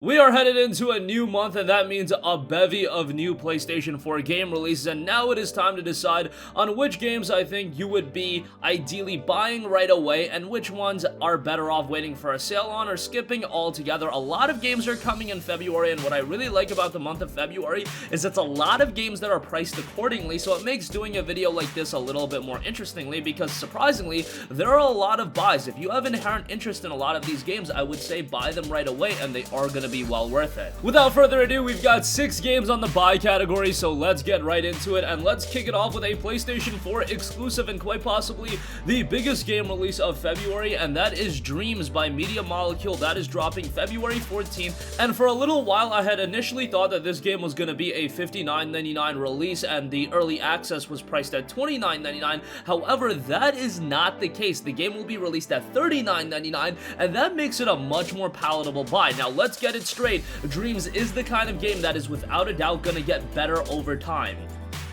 We are headed into a new month, and that means a bevy of new PlayStation 4 game releases, and now it is time to decide on which games I think you would be ideally buying right away and which ones are better off waiting for a sale on or skipping altogether. A lot of games are coming in February, and what I really like about the month of February is it's a lot of games that are priced accordingly, so it makes doing a video like this a little bit more interestingly because surprisingly, there are a lot of buys. If you have inherent interest in a lot of these games, I would say buy them right away, and they are going to be well worth it. Without further ado, we've got 6 games on the buy category, so let's get right into it, and let's kick it off with a PlayStation 4 exclusive and quite possibly the biggest game release of February, and that is Dreams by Media Molecule. That is dropping February 14th, and for a little while I had initially thought that this game was going to be a $59.99 release, and the early access was priced at $29.99. However, that is not the case. The game will be released at $39.99, and that makes it a much more palatable buy. Now, let's get it straight. Dreams is the kind of game that is without a doubt gonna get better over time.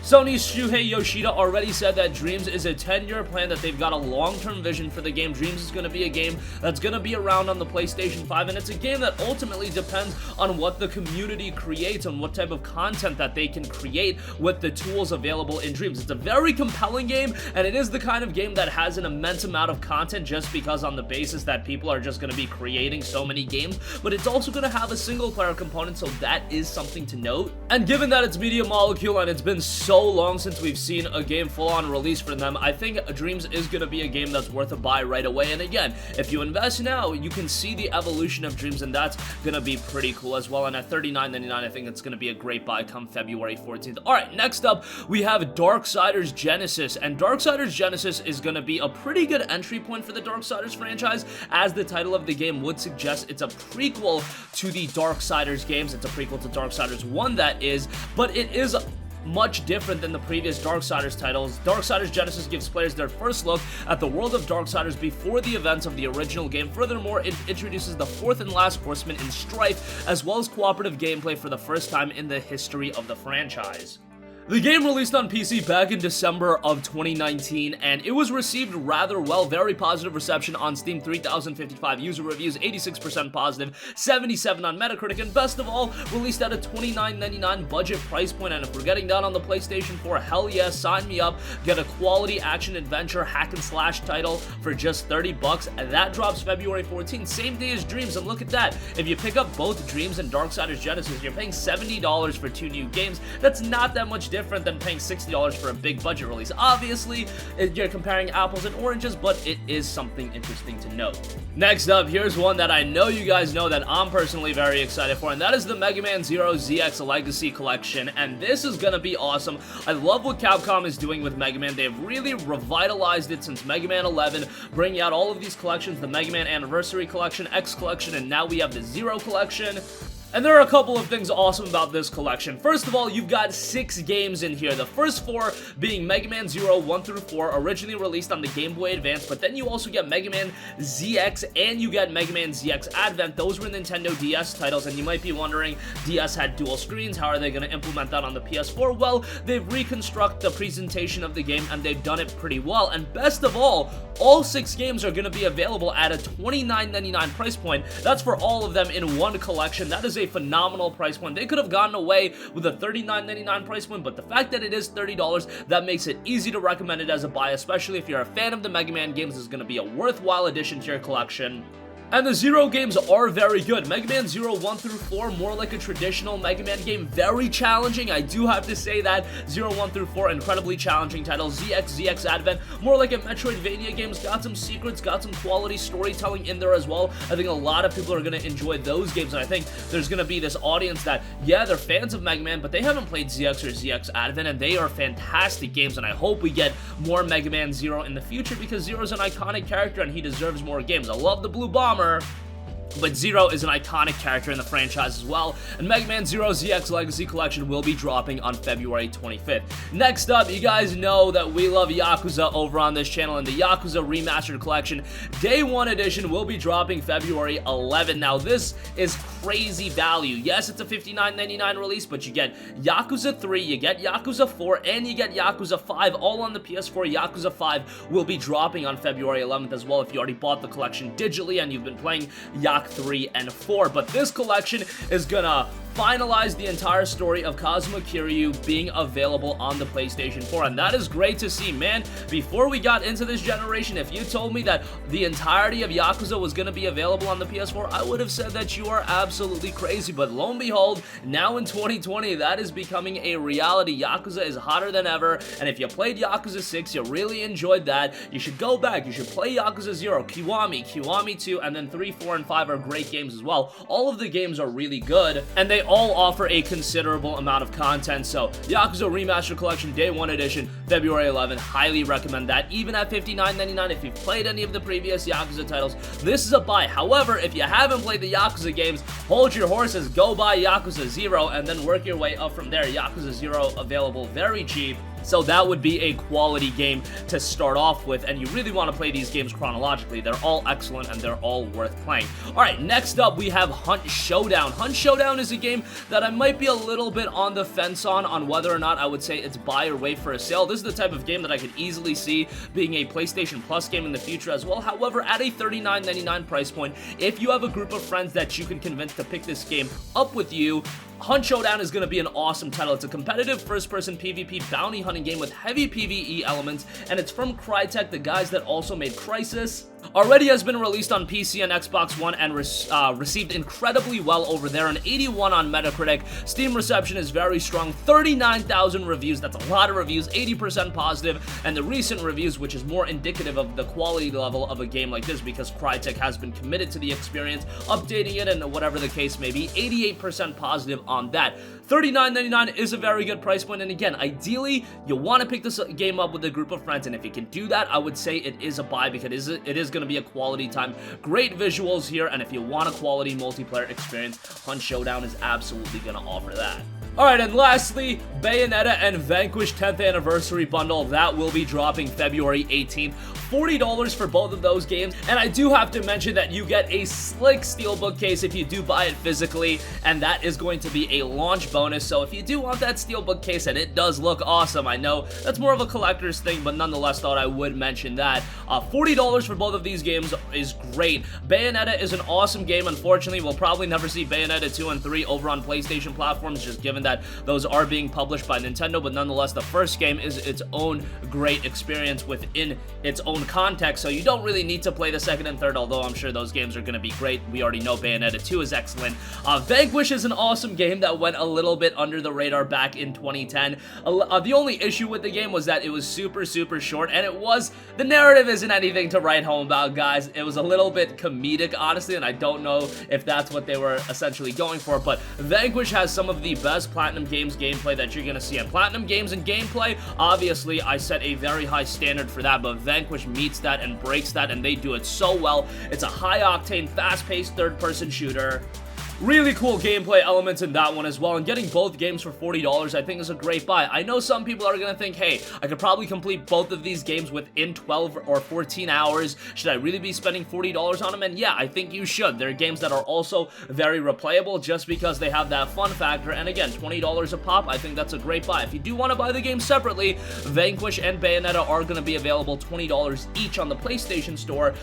Sony's Shuhei Yoshida already said that Dreams is a 10-year plan, that they've got a long-term vision for the game. Dreams is going to be a game that's going to be around on the PlayStation 5, and it's a game that ultimately depends on what the community creates and what type of content that they can create with the tools available in Dreams. It's a very compelling game, and it is the kind of game that has an immense amount of content just because on the basis that people are just going to be creating so many games, but it's also going to have a single-player component, so that is something to note. And given that it's Media Molecule and it's been so long since we've seen a game full-on release from them, I think Dreams is going to be a game that's worth a buy right away. And again, if you invest now, you can see the evolution of Dreams, and that's going to be pretty cool as well. And at $39.99, I think it's going to be a great buy come February 14th. Alright, next up, we have Darksiders Genesis, and Darksiders Genesis is going to be a pretty good entry point for the Darksiders franchise. As the title of the game would suggest, it's a prequel to the Darksiders games. It's a prequel to Darksiders 1, that is, but it is much different than the previous Darksiders titles. Darksiders Genesis gives players their first look at the world of Darksiders before the events of the original game. Furthermore, it introduces the fourth and last horseman in Strife, as well as cooperative gameplay for the first time in the history of the franchise. The game released on PC back in December of 2019, and it was received rather well. Very positive reception on Steam, 3,055 user reviews, 86% positive, 77 on Metacritic, and best of all, released at a $29.99 budget price point. And if we're getting down on the PlayStation 4, hell yes, sign me up. Get a quality action-adventure hack-and-slash title for just $30, and that drops February 14th, same day as Dreams. And look at that, if you pick up both Dreams and Darksiders Genesis, you're paying $70 for 2 new games. That's not that much different than paying $60 for a big budget release. Obviously, you're comparing apples and oranges, but it is something interesting to note. Next up, here's one that I know you guys know that I'm personally very excited for, and that is the Mega Man Zero ZX Legacy Collection, and this is gonna be awesome. I love what Capcom is doing with Mega Man. They've really revitalized it since Mega Man 11, bringing out all of these collections, the Mega Man Anniversary Collection, X Collection, and now we have the Zero Collection. And there are a couple of things awesome about this collection. First of all, you've got 6 games in here. The first 4 being Mega Man Zero 1 through 4, originally released on the Game Boy Advance, but then you also get Mega Man ZX and you get Mega Man ZX Advent. Those were Nintendo DS titles, and you might be wondering, DS had dual screens, how are they going to implement that on the PS4? Well, they've reconstructed the presentation of the game, and they've done it pretty well. And best of all 6 games are going to be available at a $29.99 price point. That's for all of them in one collection. That is a phenomenal price point. They could have gotten away with a $39.99 price point, but the fact that it is $30, that makes it easy to recommend it as a buy, especially if you're a fan of the Mega Man games. This is going to be a worthwhile addition to your collection. And the Zero games are very good. Mega Man Zero 1 through 4, more like a traditional Mega Man game. Very challenging, I do have to say that. Zero 1 through 4, incredibly challenging titles. ZX Advent, more like a Metroidvania games. Got some secrets, got some quality storytelling in there as well. I think a lot of people are going to enjoy those games, and I think there's going to be this audience that, yeah, they're fans of Mega Man, but they haven't played ZX or ZX Advent, and they are fantastic games, and I hope we get more Mega Man Zero in the future because Zero's an iconic character, and he deserves more games. I love the Blue Bomber, but Zero is an iconic character in the franchise as well, and Mega Man Zero ZX Legacy Collection will be dropping on February 25th. Next up, you guys know that we love Yakuza over on this channel, and the Yakuza Remastered Collection Day 1 Edition will be dropping February 11th. Now, this is crazy value. Yes, it's a $59.99 release, but you get Yakuza 3, you get Yakuza 4, and you get Yakuza 5, all on the PS4. Yakuza 5 will be dropping on February 11th as well if you already bought the collection digitally and you've been playing Yak 3 and 4. But this collection is gonna finalize the entire story of Kazuma Kiryu being available on the PlayStation 4, and that is great to see, man. Before we got into this generation, if you told me that the entirety of Yakuza was going to be available on the PS4, I would have said that you are absolutely crazy, but lo and behold, now in 2020, that is becoming a reality. Yakuza is hotter than ever, and if you played Yakuza 6, you really enjoyed that, you should go back, you should play Yakuza 0, Kiwami 2, and then 3, 4, and 5 are great games as well. All of the games are really good, and they all offer a considerable amount of content. So Yakuza Remastered Collection Day 1 Edition, February 11th, highly recommend that. Even at $59.99, if you've played any of the previous Yakuza titles, this is a buy. However, if you haven't played the Yakuza games, hold your horses, go buy Yakuza 0, and then work your way up from there. Yakuza 0 available very cheap. So that would be a quality game to start off with, and you really want to play these games chronologically. They're all excellent, and they're all worth playing. Alright, next up we have Hunt Showdown. Hunt Showdown is a game that I might be a little bit on the fence on whether or not I would say it's buy or wait for a sale. This is the type of game that I could easily see being a PlayStation Plus game in the future as well. However, at a $39.99 price point, if you have a group of friends that you can convince to pick this game up with you, Hunt Showdown is going to be an awesome title. It's a competitive first-person PvP bounty hunting game with heavy PvE elements, and it's from Crytek, the guys that also made Crysis. Already has been released on PC and Xbox One and received incredibly well over there, an 81 on Metacritic. Steam reception is very strong, 39,000 reviews, that's a lot of reviews, 80% positive, and the recent reviews, which is more indicative of the quality level of a game like this because Crytek has been committed to the experience, updating it and whatever the case may be, 88% positive on that. $39.99 is a very good price point, and again, ideally, you want to pick this game up with a group of friends, and if you can do that, I would say it is a buy because it is going to be a quality time. Great visuals here, and if you want a quality multiplayer experience, Hunt Showdown is absolutely going to offer that. Alright, and lastly, Bayonetta and Vanquish 10th Anniversary Bundle. That will be dropping February 18th. $40 for both of those games, and I do have to mention that you get a slick steelbook case if you do buy it physically, and that is going to be a launch bonus. So if you do want that steelbook case, and it does look awesome, I know that's more of a collector's thing, but nonetheless thought I would mention that. $40 for both of these games is great. Bayonetta is an awesome game. Unfortunately, we'll probably never see Bayonetta 2 and 3 over on PlayStation platforms, just given that those are being published by Nintendo, but nonetheless, the first game is its own great experience within its own context, so you don't really need to play the second and third, although I'm sure those games are going to be great. We already know Bayonetta 2 is excellent. Vanquish is an awesome game that went a little bit under the radar back in 2010. The only issue with the game was that it was super short, and the narrative isn't anything to write home about, guys. It was a little bit comedic, honestly, and I don't know if that's what they were essentially going for, but Vanquish has some of the best Platinum Games gameplay that you're going to see. And Platinum Games and gameplay, obviously, I set a very high standard for that, but Vanquish meets that and breaks that, and they do it so well. It's a high-octane, fast-paced third-person shooter. Really cool gameplay elements in that one as well, and getting both games for $40 I think is a great buy. I know some people are going to think, hey, I could probably complete both of these games within 12 or 14 hours. Should I really be spending $40 on them? And yeah, I think you should. They're games that are also very replayable just because they have that fun factor, and again, $20 a pop, I think that's a great buy. If you do want to buy the game separately, Vanquish and Bayonetta are going to be available $20 each on the PlayStation Store.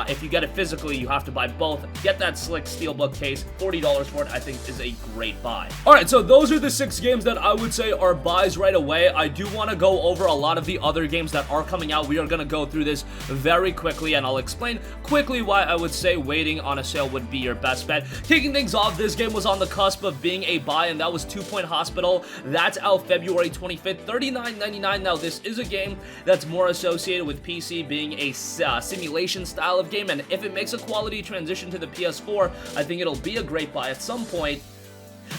If you get it physically, you have to buy both. Get that slick steelbook case, $40 for it, I think is a great buy. Alright, so those are the 6 games that I would say are buys right away. I do want to go over a lot of the other games that are coming out. We are going to go through this very quickly, and I'll explain quickly why I would say waiting on a sale would be your best bet. Kicking things off, this game was on the cusp of being a buy, and that was 2 Point Hospital. That's out February 25th, $39.99. Now, this is a game that's more associated with PC being a simulation style of game, and if it makes a quality transition to the PS4, I think it'll be a great buy at some point.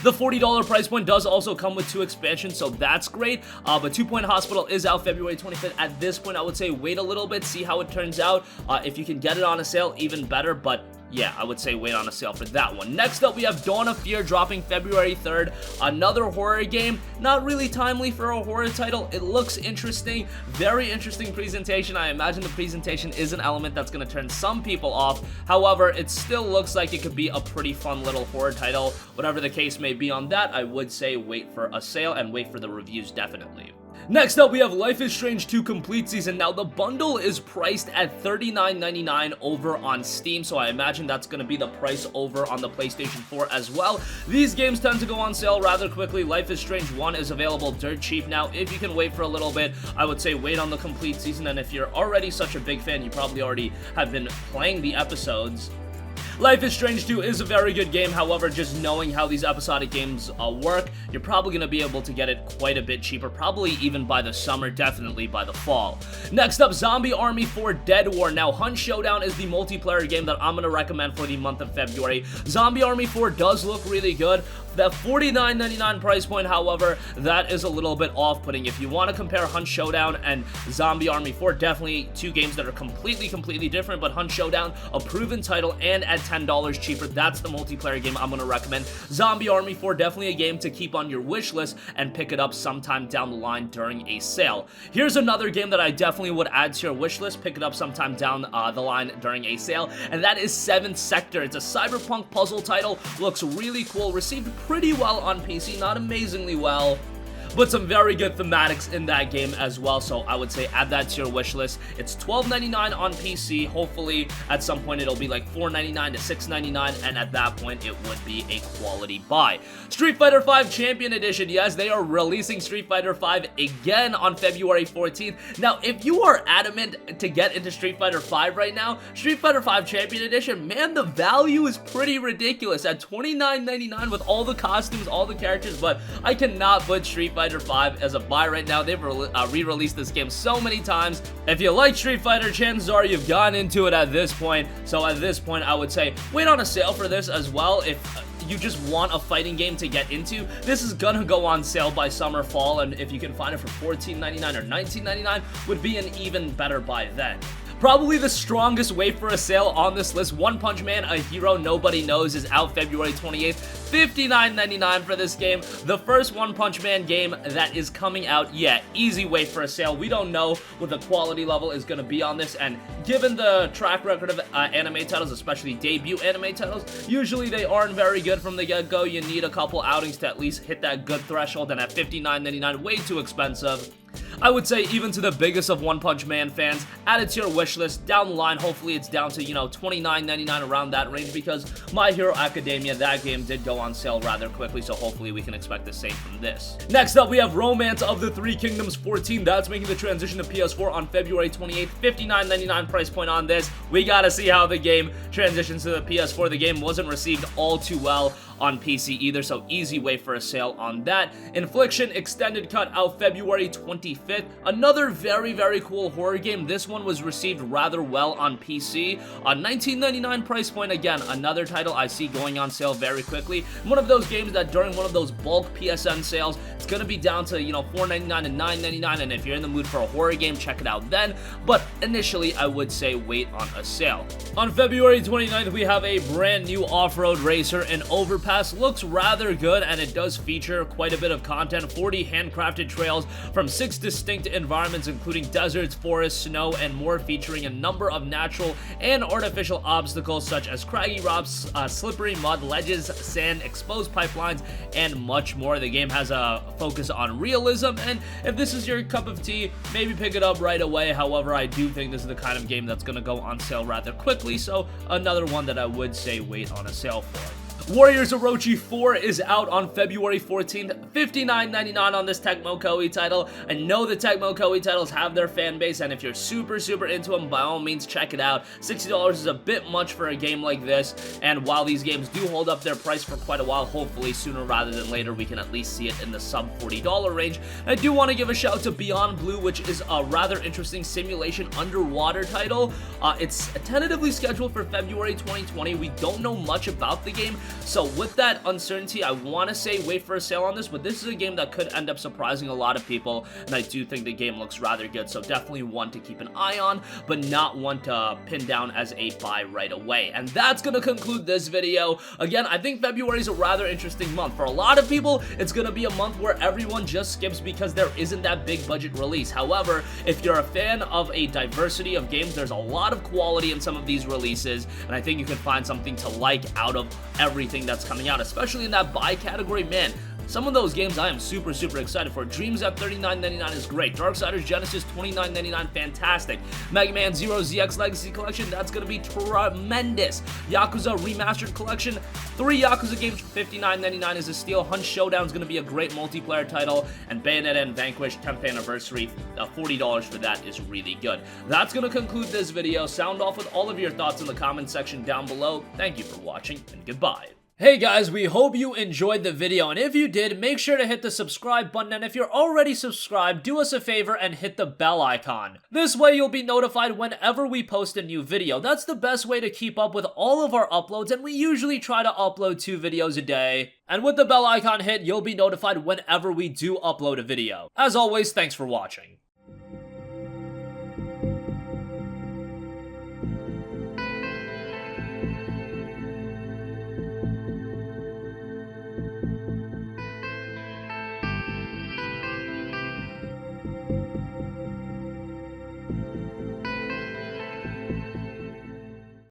The $40 price point does also come with 2 expansions, so that's great, but 2 Point Hospital is out February 25th. At this point, I would say wait a little bit, see how it turns out. If you can get it on a sale, even better, but yeah, I would say wait on a sale for that one. Next up, we have Dawn of Fear dropping February 3rd. Another horror game. Not really timely for a horror title. It looks interesting. Very interesting presentation. I imagine the presentation is an element that's going to turn some people off. However, it still looks like it could be a pretty fun little horror title. Whatever the case may be on that, I would say wait for a sale and wait for the reviews definitely. Next up, we have Life is Strange 2 Complete Season. Now, the bundle is priced at $39.99 over on Steam, so I imagine that's going to be the price over on the PlayStation 4 as well. These games tend to go on sale rather quickly. Life is Strange 1 is available dirt cheap now. If you can wait for a little bit, I would say wait on the Complete Season, and if you're already such a big fan, you probably already have been playing the episodes. Life is Strange 2 is a very good game, however, just knowing how these episodic games work, you're probably going to be able to get it quite a bit cheaper, probably even by the summer, definitely by the fall. Next up, Zombie Army 4 Dead War. Now, Hunt Showdown is the multiplayer game that I'm going to recommend for the month of February. Zombie Army 4 does look really good. That $49.99 price point, however, that is a little bit off-putting. If you want to compare Hunt Showdown and Zombie Army 4, definitely two games that are completely different, but Hunt Showdown, a proven title, and at $10 cheaper, that's the multiplayer game I'm going to recommend. Zombie Army 4, definitely a game to keep on your wish list and pick it up sometime down the line during a sale. Here's another game that I definitely would add to your wish list, pick it up sometime down the line during a sale, and that is 7th Sector. It's a cyberpunk puzzle title, looks really cool, received pretty well on PC, not amazingly well, but some very good thematics in that game as well, so I would say add that to your wish list. It's $12.99 on PC. Hopefully at some point it'll be like $4.99 to $6.99, and at that point it would be a quality buy. Street Fighter V Champion Edition. Yes, they are releasing Street Fighter V again on February 14th. Now, if you are adamant to get into Street Fighter V right now, Street Fighter V Champion Edition, man, the value is pretty ridiculous at $29.99 with all the costumes, all the characters, but I cannot put Street Fighter V as a buy right now. They've re-released this game so many times. If you like Street Fighter, chances are you've gotten into it at this point. So at this point, I would say wait on a sale for this as well. If you just want a fighting game to get into, this is gonna go on sale by summer, fall, and if you can find it for $14.99 or $19.99, would be an even better buy then. Probably the strongest wait for a sale on this list, One Punch Man, A Hero Nobody Knows, is out February 28th. $59.99 for this game. The first One Punch Man game that is coming out. Yeah, easy wait for a sale. We don't know what the quality level is going to be on this, and given the track record of anime titles, especially debut anime titles, usually they aren't very good from the get-go. You need a couple outings to at least hit that good threshold, and at $59.99, way too expensive. I would say even to the biggest of One Punch Man fans, add it to your wish list. Down the line, hopefully it's down to, $29.99, around that range, because My Hero Academia, that game did go on sale rather quickly, so hopefully we can expect the same from this. Next up, we have Romance of the Three Kingdoms 14. That's making the transition to PS4 on February 28th. $59.99 price point on this. We gotta see how the game transitions to the PS4. The game wasn't received all too well on PC either, so easy way for a sale on that. Infliction Extended Cut out February 25th. Another very cool horror game. This one was received rather well on PC. A $19.99 price point. Again, another title I see going on sale very quickly. One of those games that during one of those bulk PSN sales, it's gonna be down to, $4.99 and $9.99, and if you're in the mood for a horror game, check it out then. But initially, I would say wait on a sale. On February 29th, we have a brand new off-road racer in Overpass. Looks rather good, and it does feature quite a bit of content. 40 handcrafted trails from 6 distinct environments, including deserts, forests, snow, and more, featuring a number of natural and artificial obstacles such as craggy rocks, slippery mud, ledges, sand, exposed pipelines, and much more. The game has a focus on realism, and if this is your cup of tea, maybe pick it up right away. However, I do think this is the kind of game that's going to go on sale rather quickly, so another one that I would say wait on a sale for. Warriors Orochi 4 is out on February 14th, $59.99 on this Tecmo Koei title. I know the Tecmo Koei titles have their fan base, and if you're super into them, by all means check it out. $60 is a bit much for a game like this, and while these games do hold up their price for quite a while, hopefully sooner rather than later we can at least see it in the sub $40 range. I do want to give a shout out to Beyond Blue, which is a rather interesting simulation underwater title. It's tentatively scheduled for February 2020. We don't know much about the game. So with that uncertainty, I want to say wait for a sale on this, but this is a game that could end up surprising a lot of people, and I do think the game looks rather good, so definitely one to keep an eye on, but not one to pin down as a buy right away. And that's going to conclude this video. Again, I think February is a rather interesting month. For a lot of people, it's going to be a month where everyone just skips because there isn't that big budget release. However, if you're a fan of a diversity of games, there's a lot of quality in some of these releases, and I think you can find something to like out of everything that's coming out, especially in that buy category. Man, some of those games I am super excited for. Dreams at $39.99 is great. Darksiders Genesis, $29.99, fantastic. Mega Man Zero ZX Legacy Collection, that's going to be tremendous. Yakuza Remastered Collection, 3 Yakuza games for $59.99 is a steal. Hunt Showdown is going to be a great multiplayer title. And Bayonetta and Vanquish, 10th anniversary, $40 for that is really good. That's going to conclude this video. Sound off with all of your thoughts in the comment section down below. Thank you for watching, and goodbye. Hey guys, we hope you enjoyed the video, and if you did, make sure to hit the subscribe button, and if you're already subscribed, do us a favor and hit the bell icon. This way you'll be notified whenever we post a new video. That's the best way to keep up with all of our uploads, and we usually try to upload 2 videos a day. And with the bell icon hit, you'll be notified whenever we do upload a video. As always, thanks for watching.